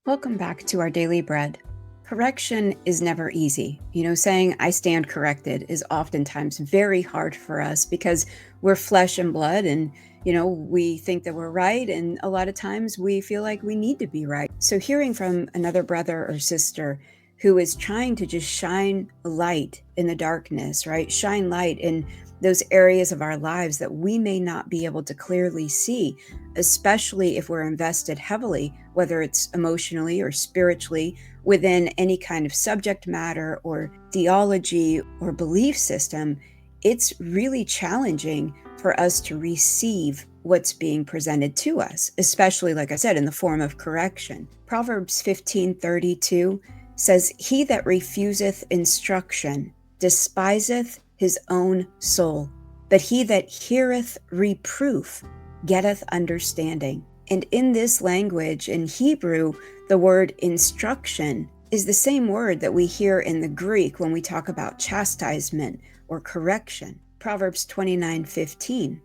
Welcome back to our daily bread. Correction is never easy. Saying I stand corrected is oftentimes very hard for us because we're flesh and blood and, we think that we're right. And a lot of times we feel like we need to be right. So hearing from another brother or sister who is trying to just shine light in the darkness, right? Shine light in those areas of our lives that we may not be able to clearly see, especially if we're invested heavily, whether it's emotionally or spiritually, within any kind of subject matter or theology or belief system. It's really challenging for us to receive what's being presented to us, especially, like I said, in the form of correction. Proverbs 15:32 says, "He that refuseth instruction despiseth his own soul, but he that heareth reproof getteth understanding." And in this language, in Hebrew, the word instruction is the same word that we hear in the Greek when we talk about chastisement or correction. Proverbs 29:15.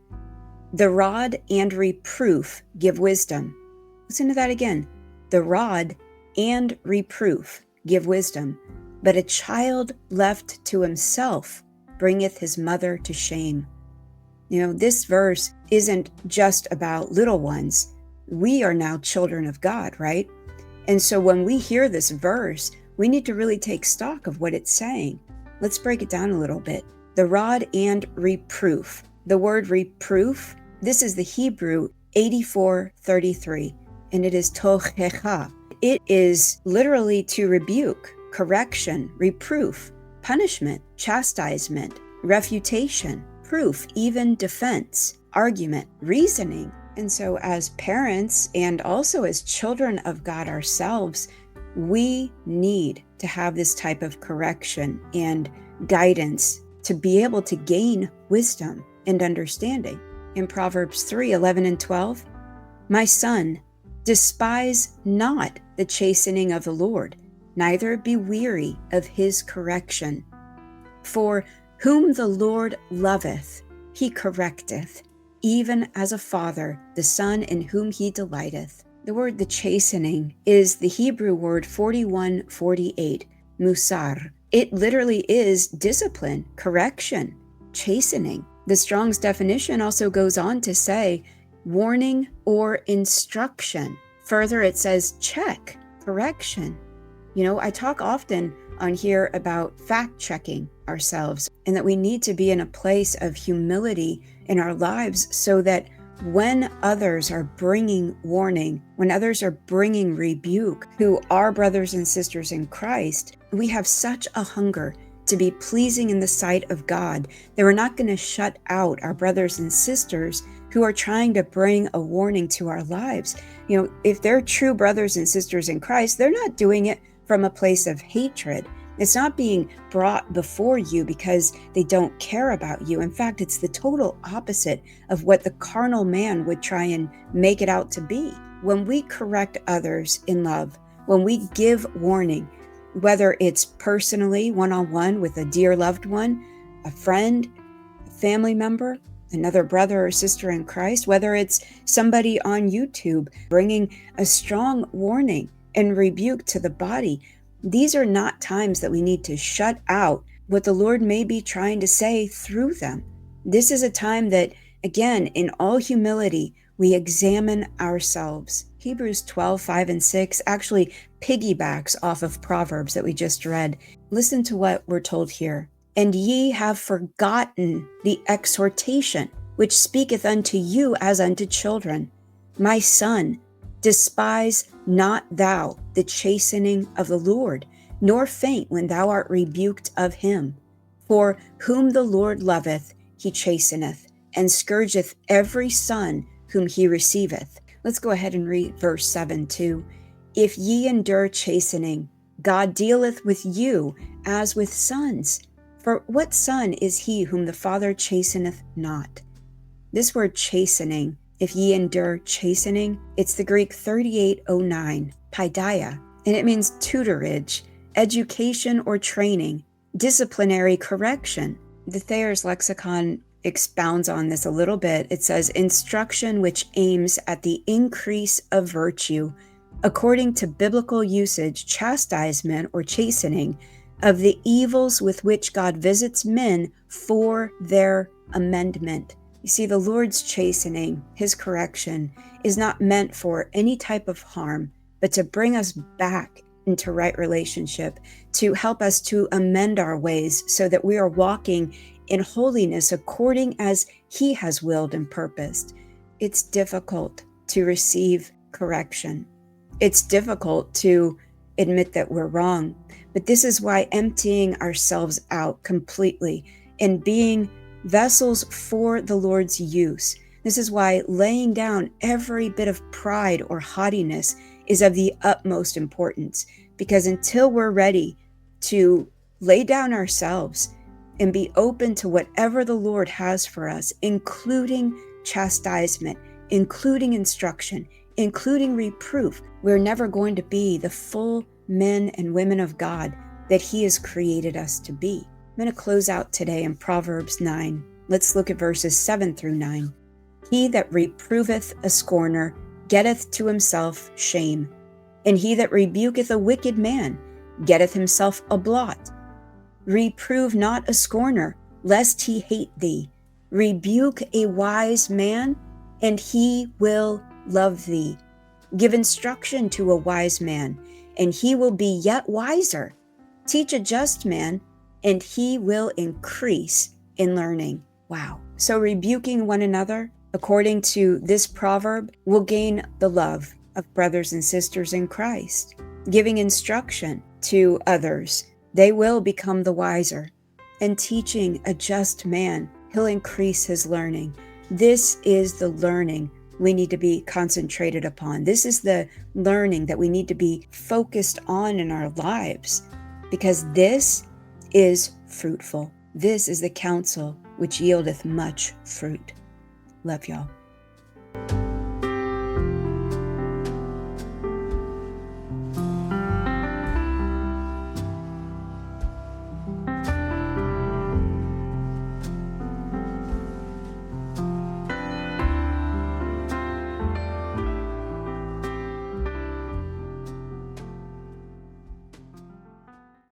"The rod and reproof give wisdom." Listen to that again. "The rod and reproof give wisdom, but a child left to himself bringeth his mother to shame." This verse isn't just about little ones. We are now children of God, right? And so when we hear this verse, we need to really take stock of what it's saying. Let's break it down a little bit. The rod and reproof. The word reproof, this is the Hebrew 84:33, and it is tochecha. It is literally to rebuke, correction, reproof, punishment, chastisement, refutation, proof, even defense, argument, reasoning. And so as parents and also as children of God ourselves, we need to have this type of correction and guidance to be able to gain wisdom and understanding. In Proverbs 3:11 and 12, "My son, despise not the chastening of the Lord, neither be weary of his correction. For whom the Lord loveth, he correcteth, even as a father the son in whom he delighteth." The word "the chastening" is the Hebrew word 41:48, musar. It literally is discipline, correction, chastening. The Strong's definition also goes on to say warning or instruction. Further, it says check, correction. I talk often on here about fact-checking ourselves and that we need to be in a place of humility in our lives so that when others are bringing warning, when others are bringing rebuke to our brothers and sisters in Christ, we have such a hunger to be pleasing in the sight of God that we're not going to shut out our brothers and sisters who are trying to bring a warning to our lives. If they're true brothers and sisters in Christ, they're not doing it from a place of hatred. It's not being brought before you because they don't care about you. In fact, it's the total opposite of what the carnal man would try and make it out to be. When we correct others in love, when we give warning, whether it's personally, one-on-one with a dear loved one, a friend, a family member, another brother or sister in Christ, whether it's somebody on YouTube bringing a strong warning and rebuke to the body, these are not times that we need to shut out what the Lord may be trying to say through them. This is a time that, again, in all humility, we examine ourselves. Hebrews 12:5 and 6 actually piggybacks off of Proverbs that we just read. Listen to what we're told here. "And ye have forgotten the exhortation which speaketh unto you as unto children. My son, despise not thou the chastening of the Lord, nor faint when thou art rebuked of him. For whom the Lord loveth, he chasteneth, and scourgeth every son whom he receiveth." Let's go ahead and read verse 7 too. "If ye endure chastening, God dealeth with you as with sons. For what son is he whom the Father chasteneth not?" This word chastening, if ye endure chastening, it's the Greek 3809, paideia, and it means tutorage, education or training, disciplinary correction. The Thayer's lexicon expounds on this a little bit. It says, instruction which aims at the increase of virtue, according to biblical usage, chastisement or chastening of the evils with which God visits men for their amendment. You see, the Lord's chastening, his correction, is not meant for any type of harm, but to bring us back into right relationship, to help us to amend our ways so that we are walking in holiness according as he has willed and purposed. It's difficult to receive correction. It's difficult to admit that we're wrong, but this is why emptying ourselves out completely and being vessels for the Lord's use. This is why laying down every bit of pride or haughtiness is of the utmost importance, because until we're ready to lay down ourselves and be open to whatever the Lord has for us, including chastisement, including instruction, including reproof, we're never going to be the full men and women of God that he has created us to be. I'm going to close out today in Proverbs 9. Let's look at verses 7 through 9. He that reproveth a scorner getteth to himself shame, and he that rebuketh a wicked man getteth himself a blot. Reprove not a scorner, lest he hate thee. Rebuke a wise man, and he will love thee. Give instruction to a wise man, and he will be yet wiser. Teach a just man, and he will increase in learning. Wow. So rebuking one another, according to this proverb, will gain the love of brothers and sisters in Christ. Giving instruction to others, they will become the wiser. And teaching a just man, he'll increase his learning. This is the learning we need to be concentrated upon. This is the learning that we need to be focused on in our lives, because this is fruitful. This is the counsel which yieldeth much fruit. Love y'all.